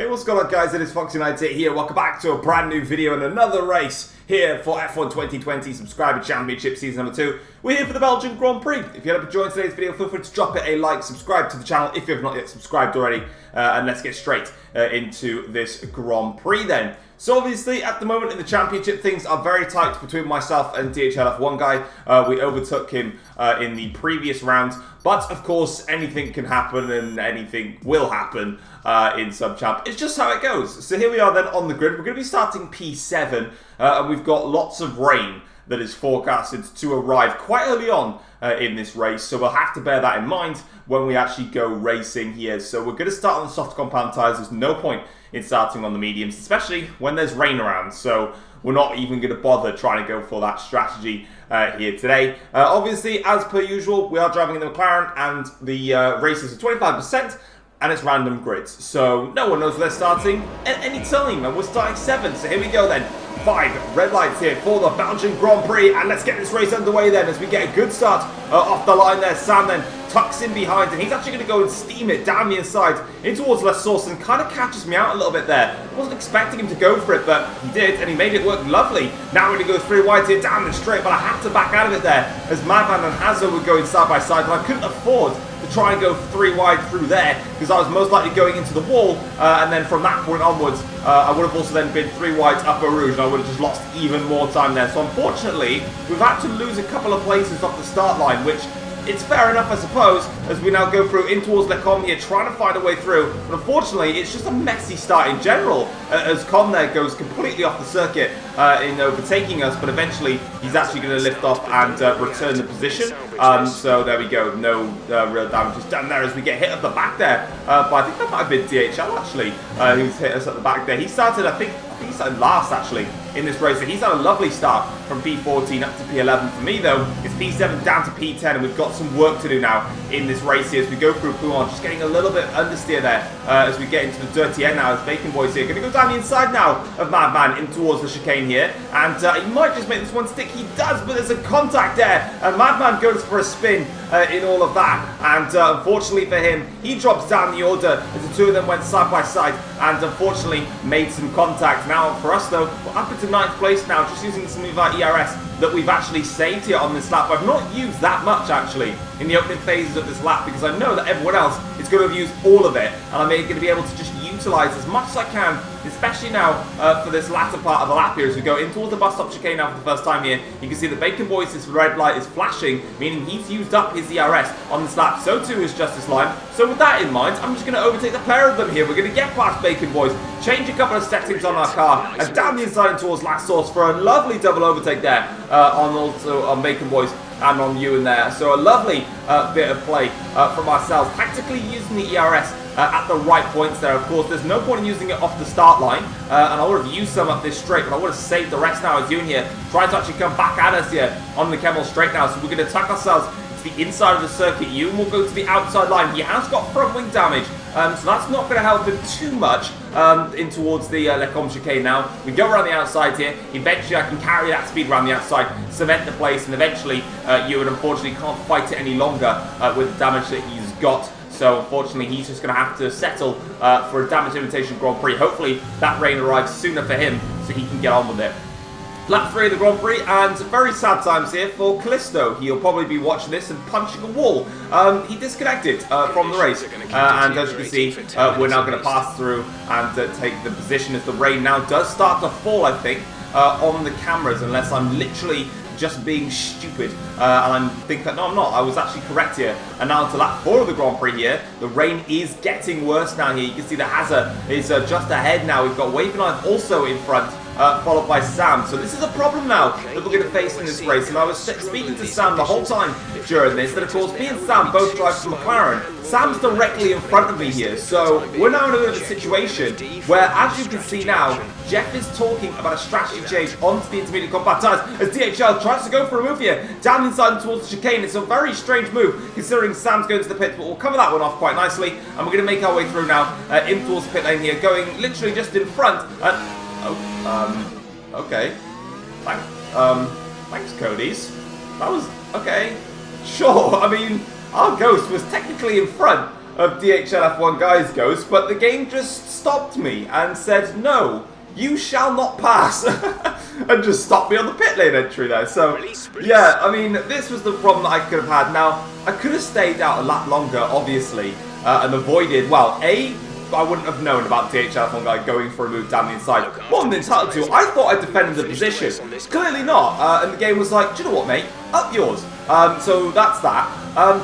Hey, what's going on, guys? It is Fox98 here. Welcome back to a brand new video and another race here for F1 2020 Subscriber Championship Season number 2. We're here for the Belgian Grand Prix. If you haven't enjoyed today's video, feel free to drop it a like, subscribe to the channel if you have not yet subscribed already, and let's get straight into this Grand Prix then. So obviously, at the moment in the championship, things are very tight between myself and DHL F1 guy. We overtook him in the previous round, but of course, anything can happen and anything will happen in Sub-Champ. It's just how it goes. So here we are then on the grid. We're going to be starting P7, and we've got lots of rain that is forecasted to arrive quite early on in this race, so we'll have to bear that in mind when we actually go racing here. So we're going to start on the soft compound tyres. There's no point in starting on the mediums, especially when there's rain around, so we're not even going to bother trying to go for that strategy here today. Obviously, as per usual, we are driving in the McLaren, and the races are 25%, and it's random grids, so no one knows where they're starting at any time, and we're starting 7, so here we go then. 5 red lights here for the Belgian Grand Prix, and let's get this race underway then as we get a good start off the line there. Sam then tucks in behind, and he's actually going to go and steam it down the inside in towards Les Source, and kind of catches me out a little bit there. I wasn't expecting him to go for it, but he did, and he made it work lovely. Now we're going to go 3 wide here down the straight, but I had to back out of it there as Madman and Hazzo were going side by side, and I couldn't afford to try and go 3 wide through there because I was most likely going into the wall, and then from that point onwards I would have also then been 3 wide up Eau Rouge, and I would have just lost even more time there. So unfortunately we've had to lose a couple of places off the start line, which it's fair enough, I suppose, as we now go through in towards Lecom here, trying to find a way through. But unfortunately, it's just a messy start in general, as Con there goes completely off the circuit in overtaking us, but eventually he's actually going to lift off and return the position. So there we go, no real damage is done there as we get hit at the back there. But I think that might have been DHL actually, who's hit us at the back there. He started, I think he started last actually in this race, so he's had a lovely start from P14 up to P11. For me though, it's P7 down to P10, and we've got some work to do now in this race here as we go through Pouin, just getting a little bit understeer there as we get into the dirty end now as Bacon Boy's here. Going to go down the inside now of Madman in towards the chicane here, and he might just make this one stick. He does, but there's a contact there, and Madman goes for a spin in all of that, and unfortunately for him, he drops down the order as the two of them went side by side and unfortunately made some contact. Now for us though, we're up into 9th place now, just using some of our ERS that we've actually saved here on this lap. I've not used that much actually in the opening phases of this lap because I know that everyone else is going to have used all of it, and I'm going to be able to just utilise as much as I can, especially now for this latter part of the lap here as we go in towards the bus stop chicane now for the first time here. You can see that Bacon Boy's red light is flashing, meaning he's used up his ERS on this lap. So too is Justice Lime. So with that in mind, I'm just going to overtake the pair of them here. We're going to get past Bacon Boys, change a couple of settings on our car, and down the inside towards Last Source for a lovely double overtake there on Bacon Boys and on you in there. So a lovely bit of play from ourselves, tactically using the ERS at the right points there. Of course, there's no point in using it off the start line, and I would have used some up this straight, but I would have saved the rest now as you in here trying to actually come back at us here on the Kemmel straight now. So we're going to tuck ourselves to the inside of the circuit. You will go to the outside line. He has got front wing damage, so that's not going to help him too much in towards the Lecom chicane now. We go around the outside here. Eventually I can carry that speed around the outside, cement the place, and eventually Ewan unfortunately can't fight it any longer with the damage that he's got. So unfortunately he's just going to have to settle for a damage limitation Grand Prix. Hopefully that rain arrives sooner for him so he can get on with it. Lap 3 of the Grand Prix, and very sad times here for Callisto. He'll probably be watching this and punching a wall. He disconnected from the race, and as you can see, we're now going to pass through and take the position as the rain now does start to fall, I think, on the cameras, unless I'm literally just being stupid, and I'm thinking, no I'm not, I was actually correct here. And now to lap 4 of the Grand Prix here, the rain is getting worse now here. You can see the Hazard is just ahead now. We've got Waving Knife also in front, followed by Sam. So this is a problem now that we're going to face in this race, and I was speaking to Sam the whole time during this, that of course me and Sam both drive for McLaren. Sam's directly in front of me here, so we're now in a bit of a situation where, as you can see now, Jeff is talking about a strategy change onto the intermediate compact tyres as DHL tries to go for a move here down inside towards the chicane. It's a very strange move considering Sam's going to the pits, but we'll cover that one off quite nicely, and we're going to make our way through now in towards the pit lane here, going literally just in front. Okay. Thanks, Cody's. That was okay. Sure. I mean, our Ghost was technically in front of DHL F1 guys goes, but the game just stopped me and said, no, you shall not pass, and just stopped me on the pit lane entry there. So, yeah, I mean, this was the problem that I could have had. Now, I could have stayed out a lap longer, obviously, and avoided, well, I wouldn't have known about the DHL F1 guy going for a move down the inside. What I'm entitled to, I thought I defended the position. Clearly not, and the game was like, do you know what, mate? Up yours. So that's that.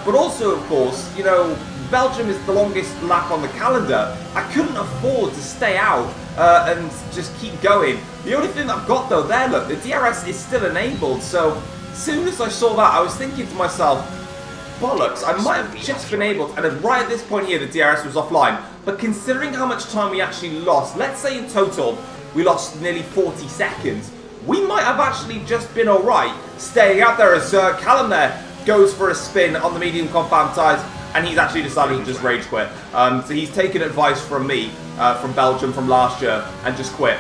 But also, of course, you know, Belgium is the longest lap on the calendar. I couldn't afford to stay out and just keep going. The only thing that I've got though there, look, the DRS is still enabled. So as soon as I saw that, I was thinking to myself, bollocks, I might have just been able to, and right at this point here, the DRS was offline. But considering how much time we actually lost, let's say in total, we lost nearly 40 seconds. We might have actually just been alright staying out there as Callum there goes for a spin on the medium compound tyres, and he's actually decided to just rage quit. So he's taken advice from me, from Belgium from last year, and just quit.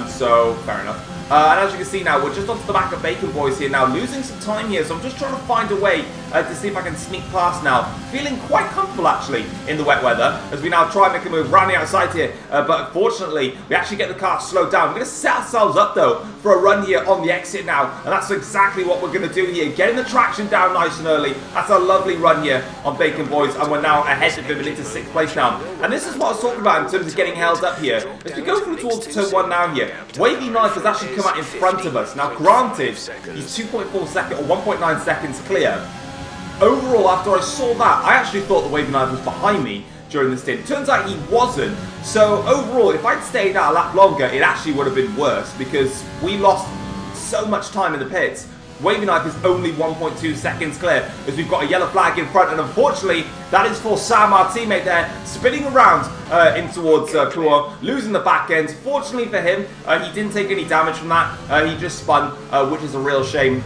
So fair enough. And as you can see now, we're just onto the back of Bacon Boys here now, losing some time here, so I'm just trying to find a way to see if I can sneak past now. Feeling quite comfortable, actually, in the wet weather, as we now try and make a move round the outside here, but unfortunately, we actually get the car slowed down. We're going to set ourselves up, though, for a run here on the exit now, and that's exactly what we're going to do here, getting the traction down nice and early. That's a lovely run here on Bacon Boys, and we're now ahead of him and into 6th place now. And this is what I was talking about in terms of getting held up here. As we go through towards turn 1 now here, Wavy Knife has actually come out in front of us. Now, granted, he's 2.4 seconds, or 1.9 seconds clear. Overall, after I saw that, I actually thought the Wavy Knife was behind me during the stint. Turns out he wasn't. So overall, if I'd stayed out a lap longer, it actually would have been worse because we lost so much time in the pits. Wavy Knife is only 1.2 seconds clear as we've got a yellow flag in front, and unfortunately that is for Sam, our teammate there, spinning around in towards Kuo, losing the back end. Fortunately for him, he didn't take any damage from that. He just spun, which is a real shame.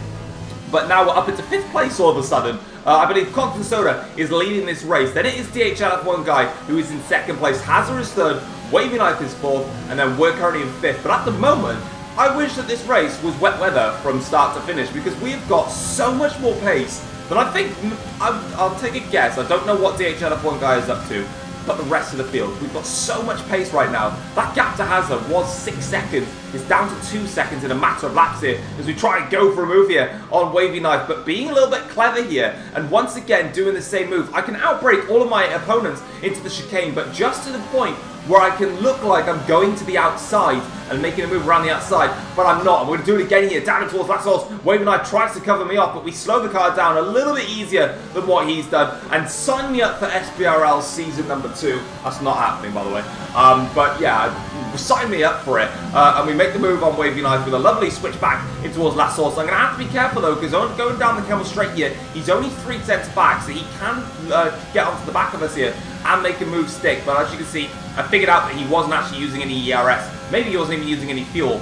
But now we're up into 5th place all of a sudden. I believe Constant Soda is leading this race. Then it is DHL F1 guy who is in 2nd place. Hazard is 3rd, Wavy Knife is 4th, and then we're currently in 5th. But at the moment, I wish that this race was wet weather from start to finish because we've got so much more pace than I think. I'll take a guess. I don't know what DHL F1 guy is up to, but the rest of the field, we've got so much pace right now. That gap to Hazard was 6 seconds. It's down to 2 seconds in a matter of laps here as we try and go for a move here on Wavy Knife, but being a little bit clever here and once again doing the same move. I can outbrake all of my opponents into the chicane, but just to the point where I can look like I'm going to the outside and making a move around the outside, but I'm not. I'm going to do it again here, down towards that source. Wavy Knife tries to cover me off, but we slow the car down a little bit easier than what he's done, and sign me up for SBRL season number 2. That's not happening, by the way. But yeah, sign me up for it, and we make the move on Wavy Knife with a lovely switch back in towards last source. I'm going to have to be careful though, because going down the Camel Straight here, he's only 3 tenths back, so he can get onto the back of us here and make a move stick. But as you can see, I figured out that he wasn't actually using any ERS. Maybe he wasn't even using any fuel.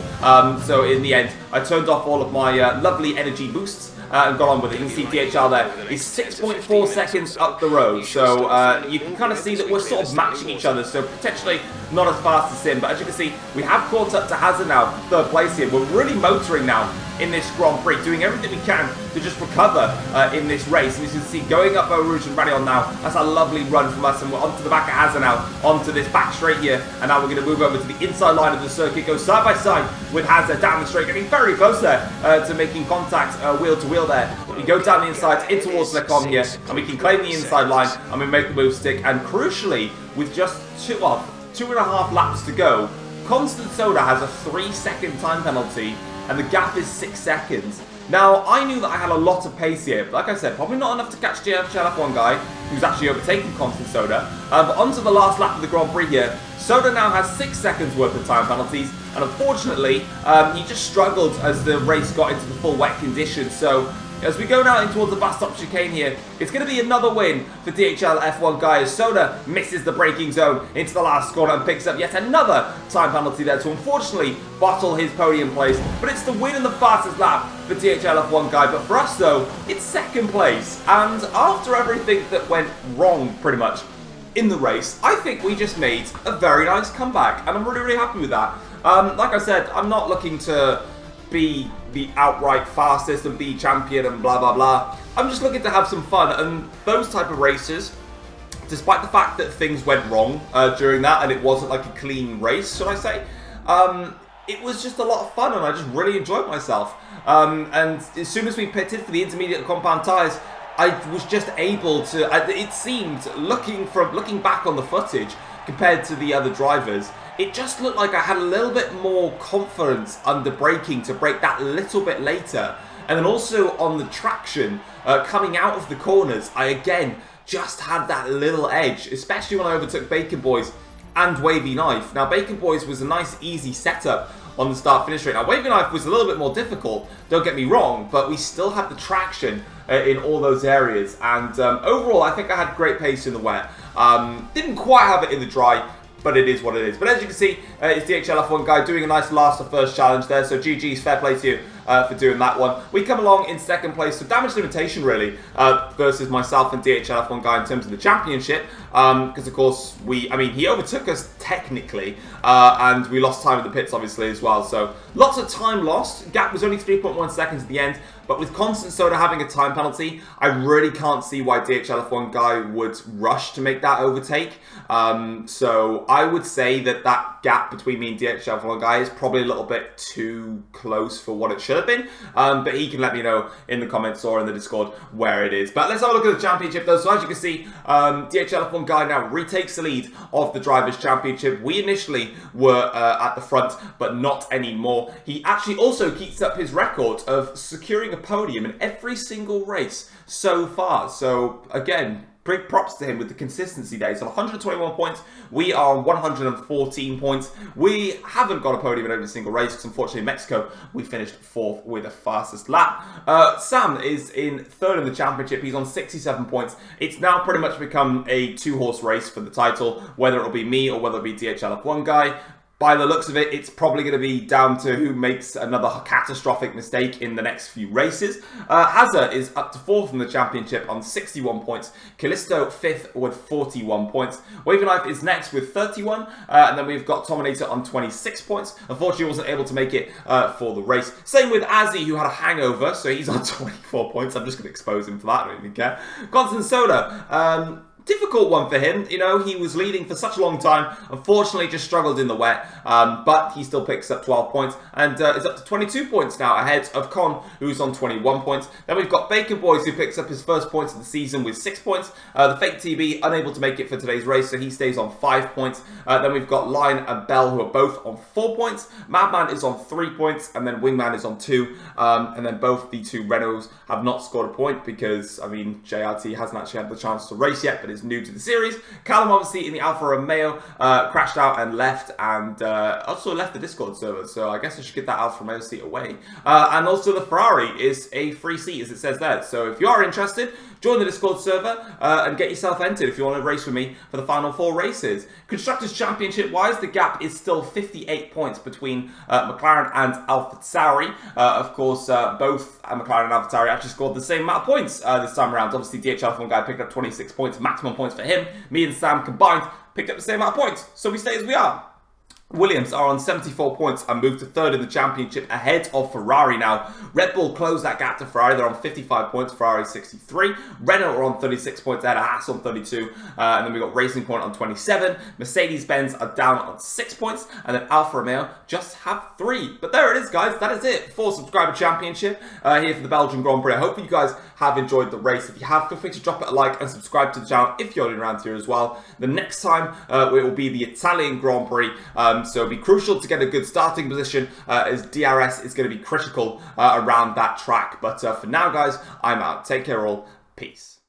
So in the end, I turned off all of my lovely energy boosts and got on with it. You can see DHL there is 6.4 seconds up the road. So you can kind of see that we're sort of matching each other. So potentially not as fast as him. But as you can see, we have caught up to Hazard now, 3rd place here. We're really motoring now in this Grand Prix, doing everything we can to just recover in this race. And as you can see, going up Eau Rouge and Rayon now, that's a lovely run from us, and we're onto the back of Hazard now, onto this back straight here, and now we're going to move over to the inside line of the circuit, go side by side with Hazard down the straight, getting very close there to making contact wheel to wheel there. We go down the inside in towards Lecom here, and we can claim the inside line, and we make the move stick, and crucially, with just 2.5 laps to go, Constant Soda has a 3-second time penalty, and the gap is 6 seconds. Now, I knew that I had a lot of pace here, but like I said, probably not enough to catch DHL F1 guy, who's actually overtaken Constant Soda. But onto the last lap of the Grand Prix here, Soda now has 6 seconds worth of time penalties, and unfortunately, he just struggled as the race got into the full wet conditions. So as we go now in towards the Bastop chicane here, it's going to be another win for DHL F1 guy as Soda misses the braking zone into the last corner and picks up yet another time penalty there to unfortunately bottle his podium place. But it's the win in the fastest lap for DHL F1 guy. But for us though, it's 2nd place. And after everything that went wrong pretty much in the race, I think we just made a very nice comeback. And I'm really, really happy with that. Like I said, I'm not looking to be the outright fastest and be champion and blah blah blah. I'm just looking to have some fun, and those type of races despite the fact that things went wrong during that and it wasn't like a clean race, should I say, it was just a lot of fun and I just really enjoyed myself. And as soon as we pitted for the intermediate compound tyres, I was just able to, it seemed, looking back on the footage compared to the other drivers, it just looked like I had a little bit more confidence under braking to brake that little bit later. And then also on the traction, coming out of the corners, I again just had that little edge, especially when I overtook Bacon Boys and Wavy Knife. Now, Bacon Boys was a nice, easy setup on the start-finish rate. Now, Wavy Knife was a little bit more difficult, don't get me wrong, but we still had the traction in all those areas. And overall, I think I had great pace in the wet. Didn't quite have it in the dry, but it is what it is. But as you can see, it's DHL F1 guy doing a nice last of first challenge there. So GG's, fair play to you for doing that one. We come along in second place, so damage limitation really, versus myself and DHL F1 guy in terms of the championship. Because of course, he overtook us technically, and we lost time in the pits obviously as well. So lots of time lost. Gap was only 3.1 seconds at the end. But with Constant Soda having a time penalty, I really can't see why DHL F1 guy would rush to make that overtake. So I would say that that gap between me and DHL F1 guy is probably a little bit too close for what it should have been. But he can let me know in the comments or in the Discord where it is. But let's have a look at the championship though. So as you can see, DHL F1 guy now retakes the lead of the Drivers' Championship. We initially were at the front, but not anymore. He actually also keeps up his record of securing a podium in every single race so far. So again, big props to him with the consistency there. He's on 121 points. We are on 114 points. We haven't got a podium in every single race because unfortunately in Mexico we finished 4th with the fastest lap. Sam is in 3rd in the championship. He's on 67 points. It's now pretty much become a 2-horse race for the title, whether it'll be me or whether it be DHL F1 guy. By the looks of it, it's probably going to be down to who makes another catastrophic mistake in the next few races. Hazard is up to 4th in the championship on 61 points. Callisto 5th with 41 points. Wavy Knife is next with 31. And then we've got Tominator on 26 points. Unfortunately, wasn't able to make it for the race. Same with Azzy, who had a hangover, so he's on 24 points. I'm just going to expose him for that. I don't even care. Constant Soda. Difficult one for him, you know, he was leading for such a long time, unfortunately just struggled in the wet, but he still picks up 12 points, and is up to 22 points now, ahead of Con, who's on 21 points. Then we've got Bacon Boys, who picks up his first points of the season with 6 points. The Fake TB, unable to make it for today's race, so he stays on 5 points. Then we've got Lion and Bell, who are both on 4 points. Madman is on 3 points, and then Wingman is on 2, and then both the two Renaults have not scored a point, because, I mean, JRT hasn't actually had the chance to race yet, but is new to the series. Callum, obviously, in the Alfa Romeo, crashed out and left, and also left the Discord server, so I guess I should get that Alfa Romeo seat away. And also the Ferrari is a free seat, as it says there, so if you are interested, join the Discord server and get yourself entered if you want to race with me for the final 4 races. Constructors' Championship-wise, the gap is still 58 points between McLaren and AlphaTauri. Of course, both McLaren and AlphaTauri actually scored the same amount of points this time around. Obviously, DHL F1 guy picked up 26 points, maximum points for him. Me and Sam combined picked up the same amount of points, so we stay as we are. Williams are on 74 points and moved to 3rd in the championship ahead of Ferrari now. Red Bull closed that gap to Ferrari. They're on 55 points, Ferrari 63. Renault are on 36 points ahead of Haas on 32. And then we've got Racing Point on 27. Mercedes-Benz are down on 6 points. And then Alfa Romeo just have 3. But there it is, guys. That is it for Subscriber Championship here for the Belgian Grand Prix. I hope you guys have enjoyed the race. If you have, feel free to drop it a like and subscribe to the channel if you're around here as well. The next time it will be the Italian Grand Prix. So it'll be crucial to get a good starting position as DRS is going to be critical around that track. But for now, guys, I'm out. Take care all. Peace.